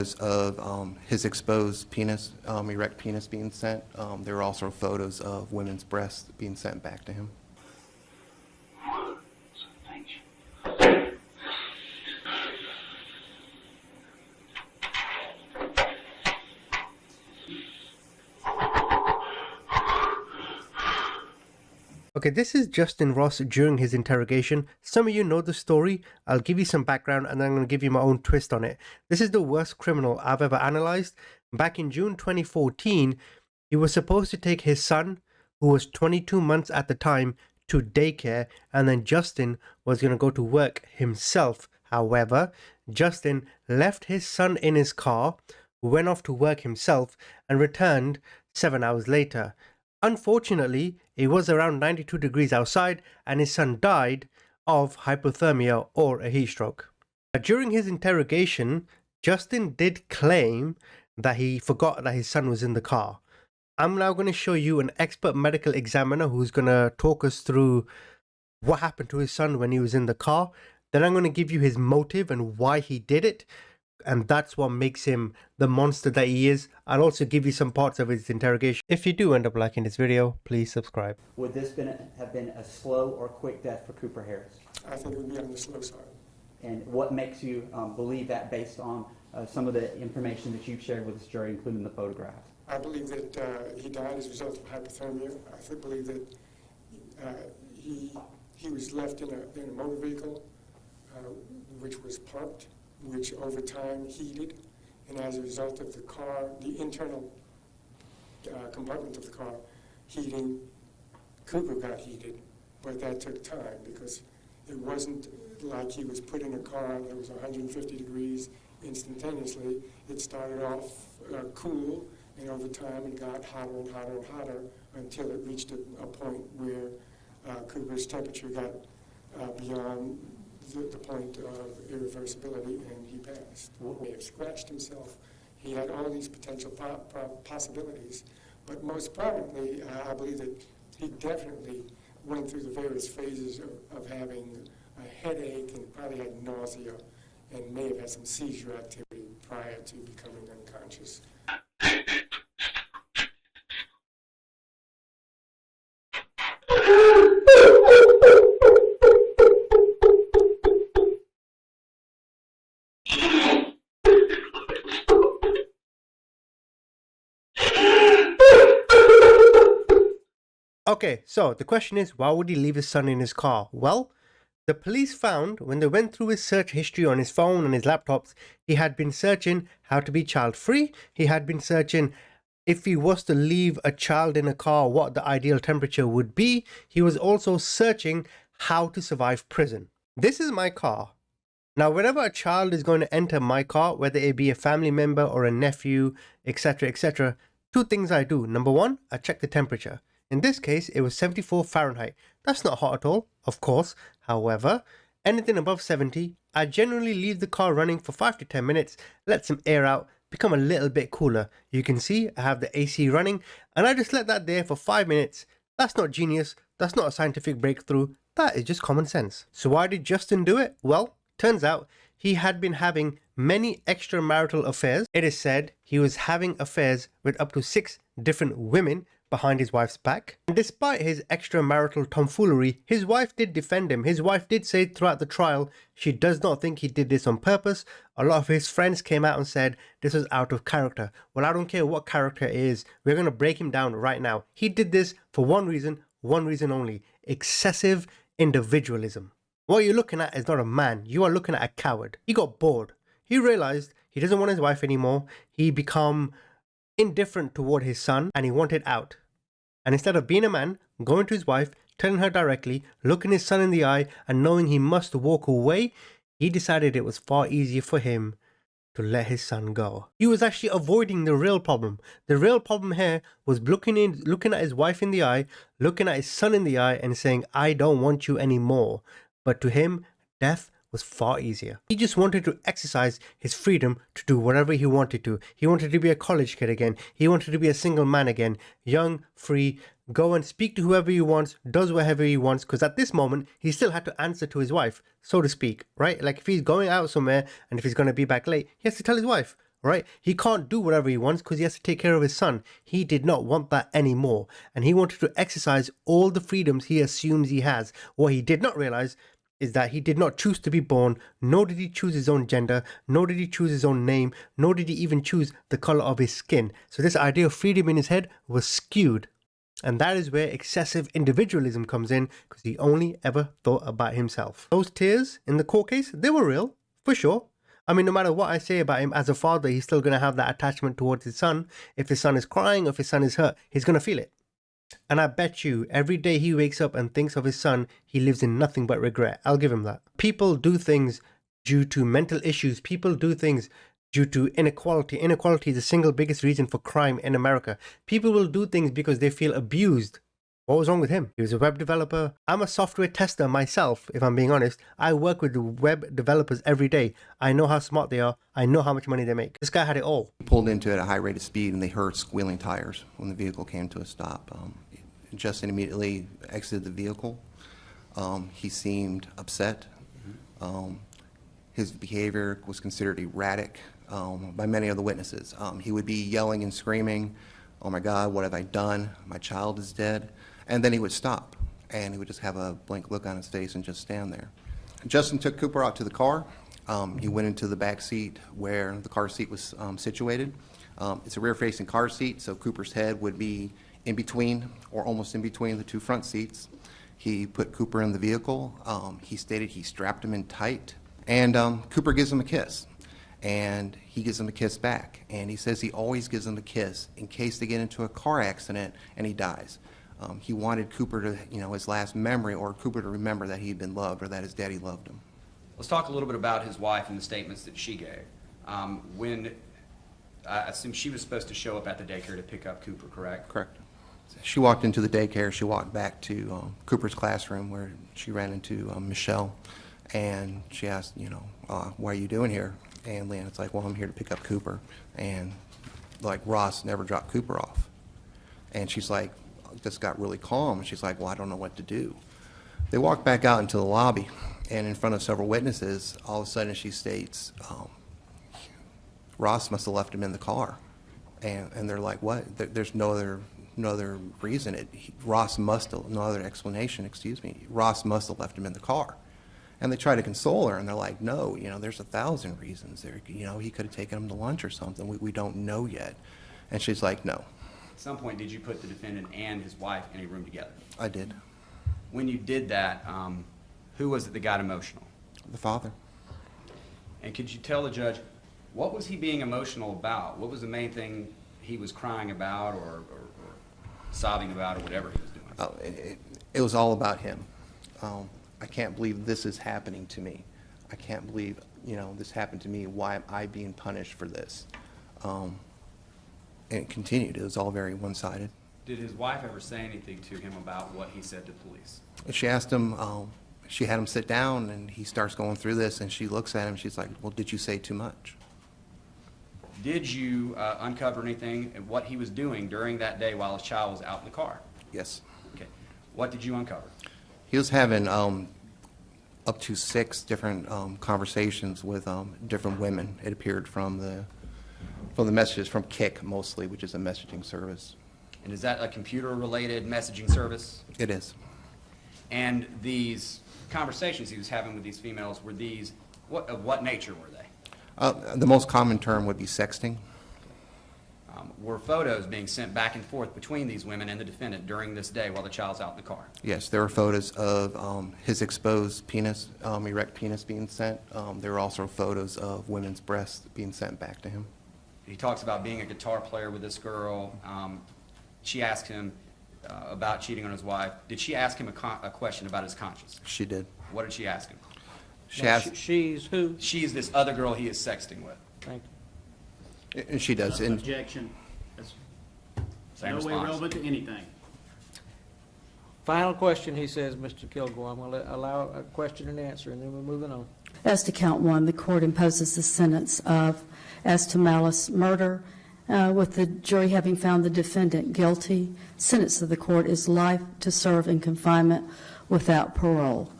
Of his exposed penis, erect penis being sent. There were also photos of women's breasts being sent back to him. Okay, this is Justin Ross during his interrogation. Some of you know the story. I'll give you some background and then I'm going to give you my own twist on it. This is the worst criminal I've ever analyzed. Back in June 2014, he was supposed to take his son, who was 22 months at the time, to daycare, and then Justin was going to go to work himself. However, Justin left his son in his car, went off to work himself, and returned 7 hours later. Unfortunately, it was around 92 degrees outside and his son died of hypothermia or a heat stroke. During his interrogation, Justin did claim that he forgot that his son was in the car. I'm now going to show you an expert medical examiner who's going to talk us through what happened to his son when he was in the car. Then I'm going to give you his motive and why he did it. And that's what makes him the monster that he is. I'll also give you some parts of his interrogation. If you do end up liking this video, please subscribe. Would this have been a slow or quick death for Cooper Harris? I think it would be on the slow side. And what makes you believe that based on some of the information that you've shared with this jury, including the photograph? I believe that he died as a result of hypothermia. I believe that he was left in a motor vehicle which was parked, which over time heated, and as a result of the car, the internal compartment of the car heating, Cooper got heated, but that took time because it wasn't like he was put in a car that was 150 degrees instantaneously. It started off cool, and over time it got hotter and hotter and hotter until it reached a point where Cooper's temperature got beyond the point of irreversibility, and he passed. He may have scratched himself. He had all these potential possibilities, but most prominently, I believe that he definitely went through the various phases of having a headache and probably had nausea and may have had some seizure activity prior to becoming unconscious. Okay, so the question is, why would he leave his son in his car? Well, the police found when they went through his search history on his phone and his laptops, he had been searching how to be child-free. He had been searching if he was to leave a child in a car, what the ideal temperature would be. He was also searching how to survive prison. This is my car. Now, whenever a child is going to enter my car, whether it be a family member or a nephew, etc., two things I do. Number one, I check the temperature. In this case, it was 74 Fahrenheit. That's not hot at all, of course. However, anything above 70, I generally leave the car running for 5 to 10 minutes, let some air out, become a little bit cooler. You can see I have the AC running, and I just let that there for 5 minutes. That's not genius. That's not a scientific breakthrough. That is just common sense. So why did Justin do it? Well, turns out he had been having many extramarital affairs. It is said he was having affairs with up to 6 different women behind his wife's back. And despite his extramarital tomfoolery, his wife did defend him. His wife did say throughout the trial she does not think he did this on purpose. A lot of his friends came out and said this was out of character. Well, I don't care what character it is. We're going to break him down right now. He did this for one reason only: excessive individualism. What you're looking at is not a man. You are looking at a coward. He got bored. He realized he doesn't want his wife anymore. He become indifferent toward his son and he wanted out. And instead of being a man, going to his wife, telling her directly, looking his son in the eye and knowing he must walk away, he decided it was far easier for him to let his son go. He was actually avoiding the real problem. The real problem here was looking at his wife in the eye, looking at his son in the eye and saying, I don't want you anymore. But to him, death was far easier. He just wanted to exercise his freedom to do whatever he wanted to. He wanted to be a college kid again. He wanted to be a single man again. Young, free, go and speak to whoever he wants, does whatever he wants, because at this moment, he still had to answer to his wife, so to speak, right? Like if he's going out somewhere and if he's going to be back late, he has to tell his wife, right? He can't do whatever he wants because he has to take care of his son. He did not want that anymore. And he wanted to exercise all the freedoms he assumes he has. What he did not realize is that he did not choose to be born, nor did he choose his own gender, nor did he choose his own name, nor did he even choose the color of his skin. So this idea of freedom in his head was skewed. And that is where excessive individualism comes in, because he only ever thought about himself. Those tears in the court case, they were real, for sure. I mean, no matter what I say about him as a father, he's still going to have that attachment towards his son. If his son is crying, or if his son is hurt, he's going to feel it. And I bet you every day he wakes up and thinks of his son, he lives in nothing but regret. I'll give him that. People do things due to mental issues. People do things due to inequality. Inequality is the single biggest reason for crime in America. People will do things because they feel abused. What was wrong with him? He was a web developer. I'm a software tester myself, if I'm being honest. I work with web developers every day. I know how smart they are. I know how much money they make. This guy had it all. He pulled into it at a high rate of speed, and they heard squealing tires when the vehicle came to a stop. Justin immediately exited the vehicle. He seemed upset. His behavior was considered erratic by many of the witnesses. He would be yelling and screaming, "Oh my God, what have I done? My child is dead." And then he would stop, and he would just have a blank look on his face and just stand there. Justin took Cooper out to the car. He went into the back seat where the car seat was situated. It's a rear-facing car seat, so Cooper's head would be in between or almost in between the two front seats. He put Cooper in the vehicle. He stated he strapped him in tight, and Cooper gives him a kiss. And he gives him a kiss back. And he says he always gives him a kiss in case they get into a car accident and he dies. He wanted Cooper to, his last memory, or Cooper to remember that he'd been loved or that his daddy loved him. Let's talk a little bit about his wife and the statements that she gave. When I assume she was supposed to show up at the daycare to pick up Cooper, correct? Correct. She walked into the daycare. She walked back to Cooper's classroom where she ran into Michelle. And she asked, what are you doing here? And Leanna's like, well, I'm here to pick up Cooper. And like, Ross never dropped Cooper off. And she's like, just got really calm. And she's like, well, I don't know what to do. They walked back out into the lobby, and in front of several witnesses, all of a sudden she states, Ross must have left him in the car. And they're like, what? There's no other reason. No other explanation, excuse me. Ross must have left him in the car. And they try to console her, and they're like, no, there's 1,000 reasons. There, he could have taken him to lunch or something. We don't know yet. And she's like, no. At some point, did you put the defendant and his wife in a room together? I did. When you did that, who was it that got emotional? The father. And could you tell the judge, what was he being emotional about? What was the main thing he was crying about or sobbing about or whatever he was doing? It was all about him. I can't believe this is happening to me. I can't believe, this happened to me. Why am I being punished for this? And it continued. It was all very one-sided. Did his wife ever say anything to him about what he said to police? She asked him, she had him sit down, and he starts going through this, and she looks at him, she's like, well, did you say too much? Did you uncover anything of what he was doing during that day while his child was out in the car? Yes. Okay. What did you uncover? He was having up to 6 different conversations with different women. It appeared from the messages from Kik mostly, which is a messaging service. And is that a computer-related messaging service? It is. And these conversations he was having with these females, were these, of what nature were they? The most common term would be sexting. Were photos being sent back and forth between these women and the defendant during this day while the child's out in the car? Yes, there were photos of his exposed penis, erect penis being sent. There were also photos of women's breasts being sent back to him. He talks about being a guitar player with this girl. She asked him about cheating on his wife. Did she ask him a question about his conscience? She did. What did she ask him? She asked. She's who? She's this other girl he is sexting with. Thank you. And she does. And Objection. That's Same no way response. relevant to anything. Final question, he says, Mr. Kilgore. I'm going to allow a question and answer, and then we're moving on. As to count 1, the court imposes the sentence of, as to malice murder, with the jury having found the defendant guilty. Sentence of the court is life to serve in confinement without parole.